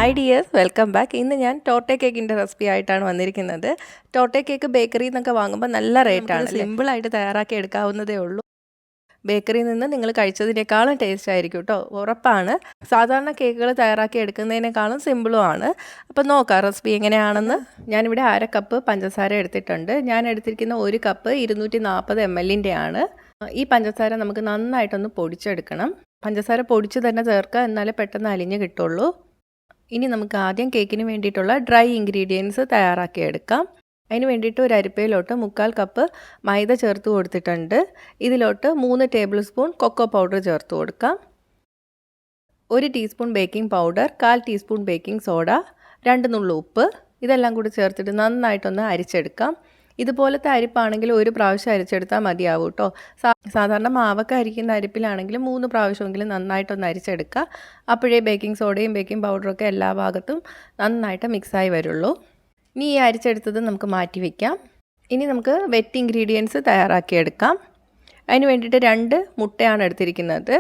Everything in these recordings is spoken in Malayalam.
Hi dears, welcome back. ഇന്ന് ഞാൻ ടോർട്ടെ കേക്കിൻ്റെ റെസിപ്പി ആയിട്ടാണ് വന്നിരിക്കുന്നത്. ടോർട്ടെ കേക്ക് ബേക്കറിയിൽ നിന്നൊക്കെ വാങ്ങുമ്പോൾ നല്ല റേറ്റാണ്. സിമ്പിളായിട്ട് തയ്യാറാക്കി എടുക്കാവുന്നതേ ഉള്ളൂ. ബേക്കറിയിൽ നിന്ന് നിങ്ങൾ കഴിച്ചതിനേക്കാളും ടേസ്റ്റ് ആയിരിക്കും കേട്ടോ, ഉറപ്പാണ്. സാധാരണ കേക്കുകൾ തയ്യാറാക്കി എടുക്കുന്നതിനേക്കാളും സിമ്പിളുമാണ്. അപ്പോൾ നോക്കാം റെസിപ്പി എങ്ങനെയാണെന്ന്. ഞാനിവിടെ 1/2 കപ്പ് പഞ്ചസാര എടുത്തിട്ടുണ്ട്. ഞാൻ എടുത്തിരിക്കുന്ന 1 കപ്പ് 240 ml ആണ്. ഈ പഞ്ചസാര നമുക്ക് നന്നായിട്ടൊന്ന് പൊടിച്ചെടുക്കണം. പഞ്ചസാര പൊടിച്ച് തന്നെ ചേർക്കുക, എന്നാലേ പെട്ടെന്ന് അലിഞ്ഞ് കിട്ടുള്ളൂ. ഇനി നമുക്ക് ആദ്യം കേക്കിന് വേണ്ടിയിട്ടുള്ള ഡ്രൈ ഇൻഗ്രീഡിയൻസ് തയ്യാറാക്കിയെടുക്കാം. അതിന് വേണ്ടിയിട്ട് ഒരു അരിപ്പയിലോട്ട് 3/4 കപ്പ് മൈദ ചേർത്ത് കൊടുത്തിട്ടുണ്ട്. ഇതിലോട്ട് 3 ടേബിൾ സ്പൂൺ കൊക്കോ പൗഡർ ചേർത്ത് കൊടുക്കാം. 1 teaspoon baking powder, 1/4 teaspoon baking soda, 2 നുള്ളു ഉപ്പ്, ഇതെല്ലാം കൂടി ചേർത്തിട്ട് നന്നായിട്ടൊന്ന് അരിച്ചെടുക്കാം. ഇതുപോലത്തെ അരിപ്പാണെങ്കിൽ 1 പ്രാവശ്യം അരിച്ചെടുത്താൽ മതിയാവും കേട്ടോ. സാധാരണ മാവൊക്കെ അരിക്കുന്ന അരിപ്പിലാണെങ്കിൽ 3 പ്രാവശ്യമെങ്കിലും നന്നായിട്ടൊന്ന് അരിച്ചെടുക്കുക. അപ്പോഴേ ബേക്കിംഗ് സോഡയും ബേക്കിംഗ് പൗഡറൊക്കെ എല്ലാ ഭാഗത്തും നന്നായിട്ട് മിക്സായി വരുള്ളൂ. ഇനി ഈ അരിച്ചെടുത്തത് നമുക്ക് മാറ്റി വയ്ക്കാം. ഇനി നമുക്ക് വെറ്റ് ഇൻഗ്രീഡിയൻസ് തയ്യാറാക്കിയെടുക്കാം. അതിന് വേണ്ടിയിട്ട് 2 മുട്ടയാണ് എടുത്തിരിക്കുന്നത്.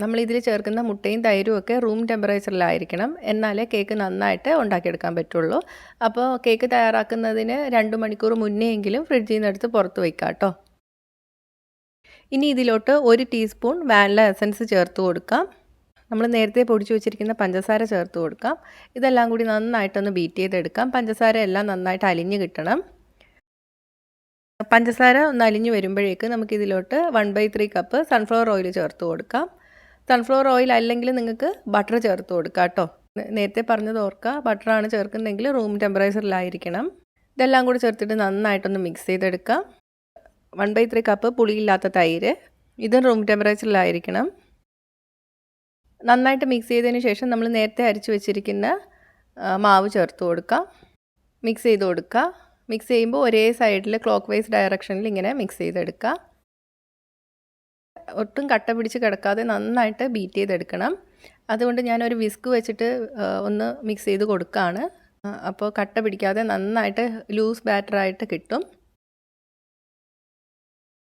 നമ്മളിതിൽ ചേർക്കുന്ന മുട്ടയും തൈരും ഒക്കെ റൂം ടെമ്പറേച്ചറിലായിരിക്കണം, എന്നാലേ കേക്ക് നന്നായിട്ട് ഉണ്ടാക്കിയെടുക്കാൻ പറ്റുള്ളൂ. അപ്പോൾ കേക്ക് തയ്യാറാക്കുന്നതിന് 2 മണിക്കൂർ മുന്നേയെങ്കിലും ഫ്രിഡ്ജിൽ നിന്ന് എടുത്ത് പുറത്ത് വയ്ക്കാം കേട്ടോ. ഇനി ഇതിലോട്ട് 1 ടീസ്പൂൺ വാനില എസൻസ് ചേർത്ത് കൊടുക്കാം. നമ്മൾ നേരത്തെ പൊടിച്ചു വെച്ചിരിക്കുന്ന പഞ്ചസാര ചേർത്ത് കൊടുക്കാം. ഇതെല്ലാം കൂടി നന്നായിട്ടൊന്ന് ബീറ്റ് ചെയ്തെടുക്കാം. പഞ്ചസാര എല്ലാം നന്നായിട്ട് അലിഞ്ഞ് കിട്ടണം. പഞ്ചസാര ഒന്ന് അലിഞ്ഞ് വരുമ്പോഴേക്ക് നമുക്കിതിലോട്ട് 1/3 കപ്പ് സൺഫ്ലവർ ഓയിൽ ചേർത്ത് കൊടുക്കാം. സൺഫ്ലവർ ഓയിൽ അല്ലെങ്കിൽ നിങ്ങൾക്ക് ബട്ടർ ചേർത്ത് കൊടുക്കാം കേട്ടോ. നേരത്തെ പറഞ്ഞത് ഓർക്കുക, ബട്ടറാണ് ചേർക്കുന്നതെങ്കിൽ റൂം ടെമ്പറേച്ചറിലായിരിക്കണം. ഇതെല്ലാം കൂടി ചേർത്തിട്ട് നന്നായിട്ടൊന്ന് മിക്സ് ചെയ്തെടുക്കാം. 1/3 കപ്പ് പുളിയില്ലാത്ത തൈര്, ഇതും റൂം ടെമ്പറേച്ചറിലായിരിക്കണം. നന്നായിട്ട് മിക്സ് ചെയ്തതിന് ശേഷം നമ്മൾ നേരത്തെ അരിച്ചു വെച്ചിരിക്കുന്ന മാവ് ചേർത്ത് കൊടുക്കാം. മിക്സ് ചെയ്ത് കൊടുക്കുക. മിക്സ് ചെയ്യുമ്പോൾ ഒരേ സൈഡിൽ ക്ലോക്ക് വൈസ് ഡയറക്ഷനിൽ ഇങ്ങനെ മിക്സ് ചെയ്തെടുക്കുക. ഒട്ടും കട്ട പിടിച്ച് കിടക്കാതെ നന്നായിട്ട് ബീറ്റ് ചെയ്തെടുക്കണം. അതുകൊണ്ട് ഞാനൊരു വിസ്ക് വെച്ചിട്ട് ഒന്ന് മിക്സ് ചെയ്ത് കൊടുക്കുകയാണ്. അപ്പോൾ കട്ട പിടിക്കാതെ നന്നായിട്ട് ലൂസ് ബാറ്ററായിട്ട് കിട്ടും.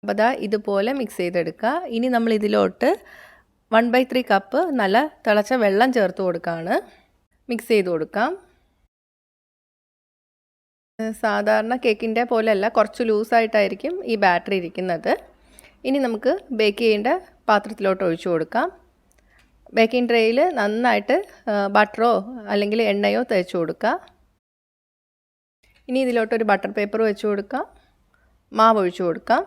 അപ്പോൾ ദാ ഇതുപോലെ മിക്സ് ചെയ്തെടുക്കുക. ഇനി നമ്മൾ ഇതിലോട്ട് 1/3 കപ്പ് നല്ല തിളച്ച വെള്ളം ചേർത്ത് കൊടുക്കുകയാണ്. മിക്സ് ചെയ്ത് കൊടുക്കാം. സാധാരണ കേക്കിൻ്റെ പോലെയല്ല, കുറച്ച് ലൂസായിട്ടായിരിക്കും ഈ ബാറ്ററി ഇരിക്കുന്നത്. ഇനി നമുക്ക് ബേക്ക് ചെയ്യേണ്ട പാത്രത്തിലോട്ട് ഒഴിച്ചു കൊടുക്കാം. ബേക്കിംഗ് ട്രേയിൽ നന്നായിട്ട് ബട്ടറോ അല്ലെങ്കിൽ എണ്ണയോ തേച്ച് കൊടുക്കുക. ഇനി ഇതിലോട്ടൊരു ബട്ടർ പേപ്പർ വെച്ച് കൊടുക്കാം. മാവ് ഒഴിച്ചു കൊടുക്കാം.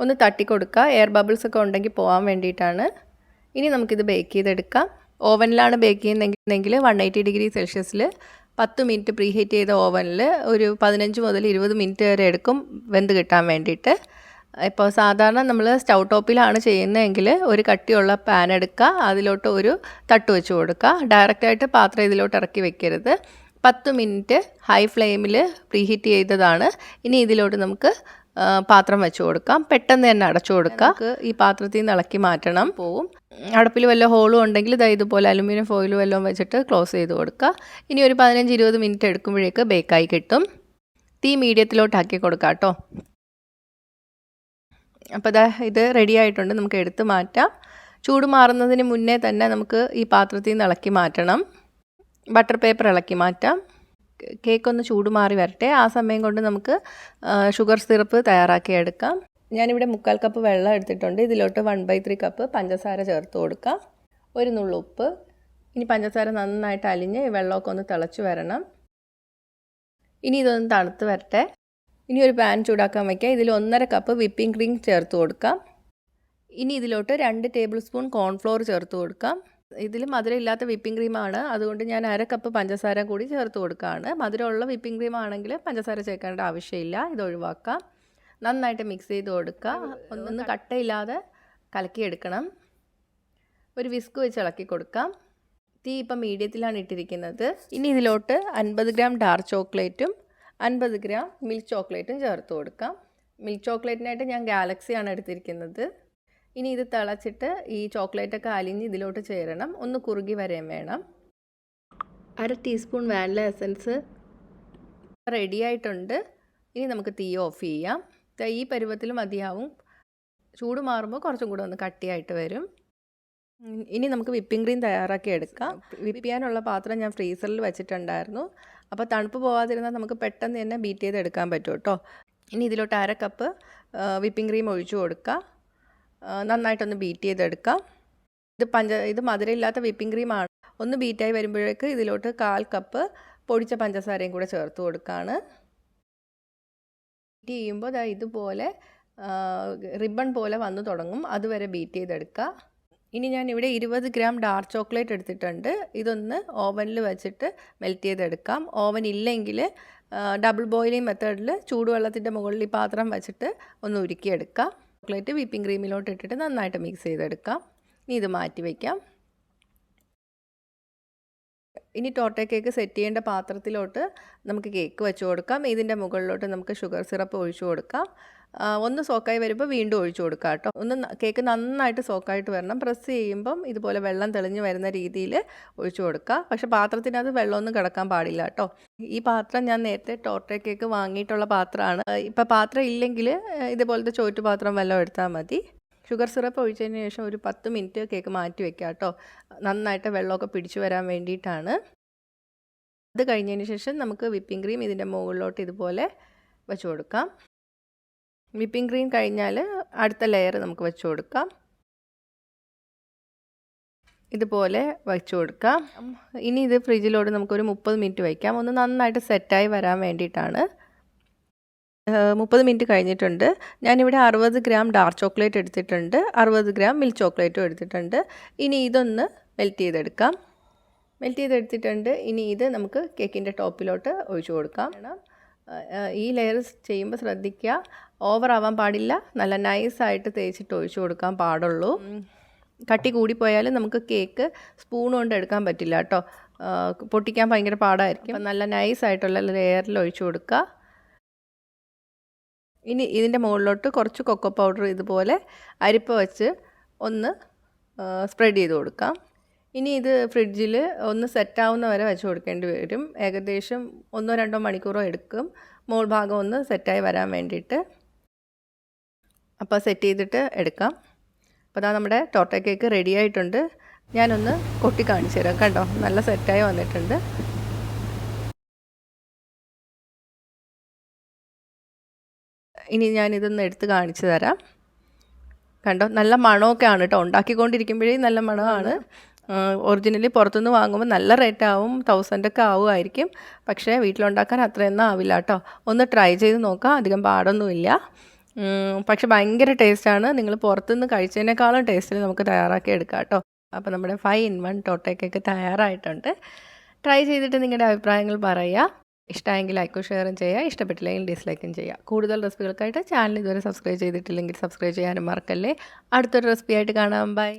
ഒന്ന് തട്ടിക്കൊടുക്കുക, എയർ ബബിൾസ് ഒക്കെ ഉണ്ടെങ്കിൽ പോകാൻ വേണ്ടിയിട്ടാണ്. ഇനി നമുക്കിത് ബേക്ക് ചെയ്തെടുക്കാം. ഓവനിലാണ് ബേക്ക് ചെയ്യുന്നതെങ്കിൽ 180 ഡിഗ്രി സെൽഷ്യസിൽ 10 മിനിറ്റ് പ്രീ ഹീറ്റ് ചെയ്ത ഓവനിൽ ഒരു 15 മുതൽ 20 മിനിറ്റ് വരെ എടുക്കും വെന്ത് കിട്ടാൻ വേണ്ടിയിട്ട്. ഇപ്പോൾ സാധാരണ നമ്മൾ സ്റ്റൗ ടോപ്പിലാണ് ചെയ്യുന്നതെങ്കിൽ ഒരു കട്ടിയുള്ള പാൻ എടുക്കുക, അതിലോട്ട് ഒരു തട്ട് വെച്ച് കൊടുക്കുക. ഡയറക്റ്റായിട്ട് പാത്രം ഇതിലോട്ട് ഇറക്കി വെക്കരുത്. 10 മിനിറ്റ് ഹൈ ഫ്ലെയിമിൽ പ്രീ ഹീറ്റ് ചെയ്തതാണ്. ഇനി ഇതിലോട്ട് നമുക്ക് പാത്രം വെച്ച് കൊടുക്കാം. പെട്ടെന്ന് തന്നെ അടച്ചു കൊടുക്കുക. ഈ പാത്രത്തിൽ നിന്ന് ഇളക്കി മാറ്റണം. പോവും. അടപ്പിൽ വല്ല ഹോളും ഉണ്ടെങ്കിൽ ഇതുപോലെ അലുമിനിയം ഫോയിൽ വല്ലതും വെച്ചിട്ട് ക്ലോസ് ചെയ്ത് കൊടുക്കുക. ഇനി ഒരു 15-20 മിനിറ്റ് എടുക്കുമ്പോഴേക്ക് ബേക്കായി കിട്ടും. തീ മീഡിയത്തിലോട്ടാക്കി കൊടുക്കാം കേട്ടോ. അപ്പോൾ ഇത് റെഡി ആയിട്ടുണ്ട്. നമുക്ക് എടുത്ത് മാറ്റാം. ചൂട് മാറുന്നതിന് മുന്നേ തന്നെ നമുക്ക് ഈ പാത്രത്തിൽ നിന്ന് ഇളക്കി മാറ്റണം. ബട്ടർ പേപ്പർ ഇളക്കി മാറ്റാം. കേക്കൊന്ന് ചൂട് മാറി വരട്ടെ. ആ സമയം കൊണ്ട് നമുക്ക് ഷുഗർ സിറപ്പ് തയ്യാറാക്കി എടുക്കാം. ഞാനിവിടെ 3/4 കപ്പ് വെള്ളം എടുത്തിട്ടുണ്ട്. ഇതിലോട്ട് 1/3 കപ്പ് പഞ്ചസാര ചേർത്ത് കൊടുക്കാം. 1 നുള്ളു ഉപ്പ്. ഇനി പഞ്ചസാര നന്നായിട്ട് അലിഞ്ഞ് വെള്ളമൊക്കെ ഒന്ന് തിളച്ച് വരണം. ഇനി ഇതൊന്ന് തണുത്ത് വരട്ടെ. ഇനി ഒരു പാൻ ചൂടാക്കാൻ വയ്ക്കാം. ഇതിൽ 1/2 കപ്പ് വിപ്പിംഗ് ക്രീം ചേർത്ത് കൊടുക്കാം. ഇനി ഇതിലോട്ട് 2 ടേബിൾ സ്പൂൺ കോൺഫ്ലോർ ചേർത്ത് കൊടുക്കാം. ഇതിൽ മധുരം ഇല്ലാത്ത വിപ്പിംഗ് ക്രീമാണ്, അതുകൊണ്ട് ഞാൻ 1/2 കപ്പ് പഞ്ചസാര കൂടി ചേർത്ത് കൊടുക്കുകയാണ്. മധുരമുള്ള വിപ്പിംഗ് ക്രീം ആണെങ്കിൽ പഞ്ചസാര ചേർക്കേണ്ട ആവശ്യമില്ല, ഇത് ഒഴിവാക്കാം. നന്നായിട്ട് മിക്സ് ചെയ്ത് കൊടുക്കുക. ഒന്ന് കട്ടയില്ലാതെ കലക്കിയെടുക്കണം. ഒരു വിസ്ക് വെച്ച് ഇളക്കി കൊടുക്കാം. തീ ഇപ്പം മീഡിയത്തിലാണ് ഇട്ടിരിക്കുന്നത്. ഇനി ഇതിലോട്ട് 50 ഗ്രാം ഡാർക്ക് ചോക്ലേറ്റും 50 ഗ്രാം മിൽക്ക് ചോക്ലേറ്റും ചേർത്ത് കൊടുക്കാം. മിൽക്ക് ചോക്ലേറ്റിനായിട്ട് ഞാൻ ഗാലക്സിയാണ് എടുത്തിരിക്കുന്നത്. ഇനി ഇത് തിളച്ചിട്ട് ഈ ചോക്ലേറ്റൊക്കെ അലിഞ്ഞ് ഇതിലോട്ട് ചേരണം. ഒന്ന് കുറുകി വരെയും വേണം. 1/2 ടീസ്പൂൺ വാനില എസൻസ് റെഡി ആയിട്ടുണ്ട്. ഇനി നമുക്ക് തീ ഓഫ് ചെയ്യാം. ഈ പരുവത്തിൽ മതിയാവും. ചൂട് മാറുമ്പോൾ കുറച്ചും കൂടെ ഒന്ന് കട്ടിയായിട്ട് വരും. ഇനി നമുക്ക് വിപ്പിംഗ് ക്രീം തയ്യാറാക്കി എടുക്കാം. വിപ്പ് ചെയ്യാനുള്ള പാത്രം ഞാൻ ഫ്രീസറിൽ വെച്ചിട്ടുണ്ടായിരുന്നു. അപ്പോൾ തണുപ്പ് പോകാതിരുന്നാൽ നമുക്ക് പെട്ടെന്ന് തന്നെ ബീറ്റ് ചെയ്തെടുക്കാൻ പറ്റും കേട്ടോ. ഇനി ഇതിലോട്ട് 1/2 കപ്പ് വിപ്പിംഗ് ക്രീം ഒഴിച്ചു കൊടുക്കുക. നന്നായിട്ടൊന്ന് ബീറ്റ് ചെയ്തെടുക്കാം. ഇത് മധുരമില്ലാത്ത വിപ്പിംഗ് ക്രീമാണ്. ഒന്ന് ബീറ്റായി വരുമ്പോഴേക്ക് ഇതിലോട്ട് 1/4 കപ്പ് പൊടിച്ച പഞ്ചസാരയും കൂടെ ചേർത്ത് കൊടുക്കുകയാണ്. ബീറ്റ് ചെയ്യുമ്പോൾ ഇതുപോലെ റിബൺ പോലെ വന്നു തുടങ്ങും. അതുവരെ ബീറ്റ് ചെയ്തെടുക്കുക. ഇനി ഞാൻ ഇവിടെ 20 ഗ്രാം ഡാർക്ക് ചോക്ലേറ്റ് എടുത്തിട്ടുണ്ട്. ഇതൊന്ന് ഓവനിൽ വെച്ചിട്ട് മെൽറ്റ് ചെയ്തെടുക്കാം. ഓവൻ ഇല്ലെങ്കിൽ ഡബിൾ ബോയിലിംഗ് മെത്തേഡിൽ ചൂടുവെള്ളത്തിൻ്റെ മുകളിൽ ഈ പാത്രം വെച്ചിട്ട് ഒന്ന് ഉരുക്കിയെടുക്കാം. ചോക്ലേറ്റ് വിപ്പിംഗ് ക്രീമിലോട്ട് ഇട്ടിട്ട് നന്നായിട്ട് മിക്സ് ചെയ്തെടുക്കാം. ഇനി ഇത് മാറ്റി വയ്ക്കാം. ഇനി ടോർട്ടെ കേക്ക് സെറ്റ് ചെയ്യേണ്ട പാത്രത്തിലോട്ട് നമുക്ക് കേക്ക് വെച്ച് കൊടുക്കാം. ഇതിൻ്റെ മുകളിലോട്ട് നമുക്ക് ഷുഗർ സിറപ്പ് ഒഴിച്ചു കൊടുക്കാം. ഒന്ന് സോക്കായി വരുമ്പോൾ വീണ്ടും ഒഴിച്ചു കൊടുക്കാം കേട്ടോ. കേക്ക് നന്നായിട്ട് സോക്കായിട്ട് വരണം. പ്രസ് ചെയ്യുമ്പം ഇതുപോലെ വെള്ളം തെളിഞ്ഞ് വരുന്ന രീതിയിൽ ഒഴിച്ചു കൊടുക്കുക. പക്ഷേ പാത്രത്തിനകത്ത് വെള്ളമൊന്നും കിടക്കാൻ പാടില്ല കേട്ടോ. ഈ പാത്രം ഞാൻ നേരത്തെ ടോർട്ടെ കേക്ക് വാങ്ങിയിട്ടുള്ള പാത്രമാണ്. ഇപ്പം പാത്രം ഇല്ലെങ്കിൽ ഇതുപോലത്തെ ചോറ്റുപാത്രം വല്ലതും എടുത്താൽ മതി. ഷുഗർ സിറപ്പ് ഒഴിച്ചതിന് ശേഷം ഒരു 10 മിനിറ്റ് കേക്ക് മാറ്റി വെക്കുക കേട്ടോ. നന്നായിട്ട് വെള്ളമൊക്കെ പിടിച്ചു വരാൻ വേണ്ടിയിട്ടാണ്. അത് കഴിഞ്ഞതിന് ശേഷം നമുക്ക് വിപ്പിംഗ് ക്രീം ഇതിൻ്റെ മുകളിലോട്ട് ഇതുപോലെ വെച്ച് കൊടുക്കാം. വിപ്പിംഗ് ക്രീം കഴിഞ്ഞാൽ അടുത്ത ലെയർ നമുക്ക് വെച്ച് കൊടുക്കാം. ഇതുപോലെ വെച്ച് കൊടുക്കാം. ഇനി ഇത് ഫ്രിഡ്ജിലോട്ട് നമുക്കൊരു 30 മിനിറ്റ് വയ്ക്കാം. ഒന്ന് നന്നായിട്ട് സെറ്റായി വരാൻ വേണ്ടിയിട്ടാണ്. 30 മിനിറ്റ് കഴിഞ്ഞിട്ടുണ്ട്. ഞാനിവിടെ 60 ഗ്രാം ഡാർക്ക് ചോക്ലേറ്റ് എടുത്തിട്ടുണ്ട്. 60 ഗ്രാം മിൽക്ക് ചോക്ലേറ്റും എടുത്തിട്ടുണ്ട്. ഇനി ഇതൊന്ന് മെൽറ്റ് ചെയ്തെടുക്കാം. മെൽറ്റ് ചെയ്തെടുത്തിട്ടുണ്ട്. ഇനി ഇത് നമുക്ക് കേക്കിൻ്റെ ടോപ്പിലോട്ട് ഒഴിച്ചു കൊടുക്കാം. ഈ ലെയർ ചെയ്യുമ്പോൾ ശ്രദ്ധിക്കുക, ഓവർ ആവാൻ പാടില്ല. നല്ല നൈസായിട്ട് തേച്ചിട്ട് ഒഴിച്ചു കൊടുക്കാൻ പാടുള്ളൂ. കട്ടി കൂടിപ്പോയാൽ നമുക്ക് കേക്ക് സ്പൂൺ കൊണ്ട് എടുക്കാൻ പറ്റില്ല കേട്ടോ. പൊട്ടിക്കാൻ ഭയങ്കര പാടായിരിക്കും. അപ്പം നല്ല നൈസായിട്ടുള്ള ലെയറിൽ ഒഴിച്ചു കൊടുക്കുക. ഇനി ഇതിൻ്റെ മുകളിലോട്ട് കുറച്ച് കൊക്കോ പൗഡർ ഇതുപോലെ അരിപ്പ വെച്ച് ഒന്ന് സ്പ്രെഡ് ചെയ്ത് കൊടുക്കാം. ഇനി ഇത് ഫ്രിഡ്ജിൽ ഒന്ന് സെറ്റാവുന്ന വരെ വെച്ച് കൊടുക്കേണ്ടി വരും. ഏകദേശം 1-2 മണിക്കൂറോ എടുക്കും മോൾ ഭാഗം ഒന്ന് സെറ്റായി വരാൻ വേണ്ടിയിട്ട്. അപ്പോൾ സെറ്റ് ചെയ്തിട്ട് എടുക്കാം. അപ്പോൾ നമ്മുടെ ടോർട്ടെ കേക്ക് റെഡി ആയിട്ടുണ്ട്. ഞാനൊന്ന് കൊട്ടി കാണിച്ചു തരാം. കണ്ടോ, നല്ല സെറ്റായി വന്നിട്ടുണ്ട്. ഇനി ഞാനിതൊന്ന് എടുത്ത് കാണിച്ചു തരാം. കണ്ടോ, നല്ല മണമൊക്കെ ആണ് കേട്ടോ. ഉണ്ടാക്കിക്കൊണ്ടിരിക്കുമ്പോഴേ നല്ല മണമാണ്. ഒറിജിനലി പുറത്തുനിന്ന് വാങ്ങുമ്പോൾ നല്ല റേറ്റ് ആവും, 1000 ഒക്കെ ആവുമായിരിക്കും. പക്ഷേ വീട്ടിലുണ്ടാക്കാൻ അത്രയൊന്നും ആവില്ല കേട്ടോ. ഒന്ന് ട്രൈ ചെയ്ത് നോക്കാം, അധികം പാടൊന്നുമില്ല. പക്ഷെ ഭയങ്കര ടേസ്റ്റാണ്. നിങ്ങൾ പുറത്തുനിന്ന് കഴിച്ചതിനേക്കാളും ടേസ്റ്റിൽ നമുക്ക് തയ്യാറാക്കി എടുക്കാം കേട്ടോ. അപ്പോൾ നമ്മുടെ 5 in 1 ടോർട്ടെ കേക്ക് തയ്യാറായിട്ടുണ്ട്. ട്രൈ ചെയ്തിട്ട് നിങ്ങളുടെ അഭിപ്രായങ്ങൾ പറയുക. ഇഷ്ടമായെങ്കിൽ ലൈക്കും ഷെയറും ചെയ്യുക, ഇഷ്ടപ്പെട്ടില്ലെങ്കിൽ ഡിസ്ലൈക്കും ചെയ്യുക. കൂടുതൽ റെസിപ്പികൾക്കായിട്ട് ചാനൽ ഇതുവരെ സബ്സ്ക്രൈബ് ചെയ്തിട്ടില്ലെങ്കിൽ സബ്സ്ക്രൈബ് ചെയ്യാനും മറക്കല്ലേ. അടുത്തൊരു റെസിപ്പി ആയിട്ട് കാണാം. ബൈ.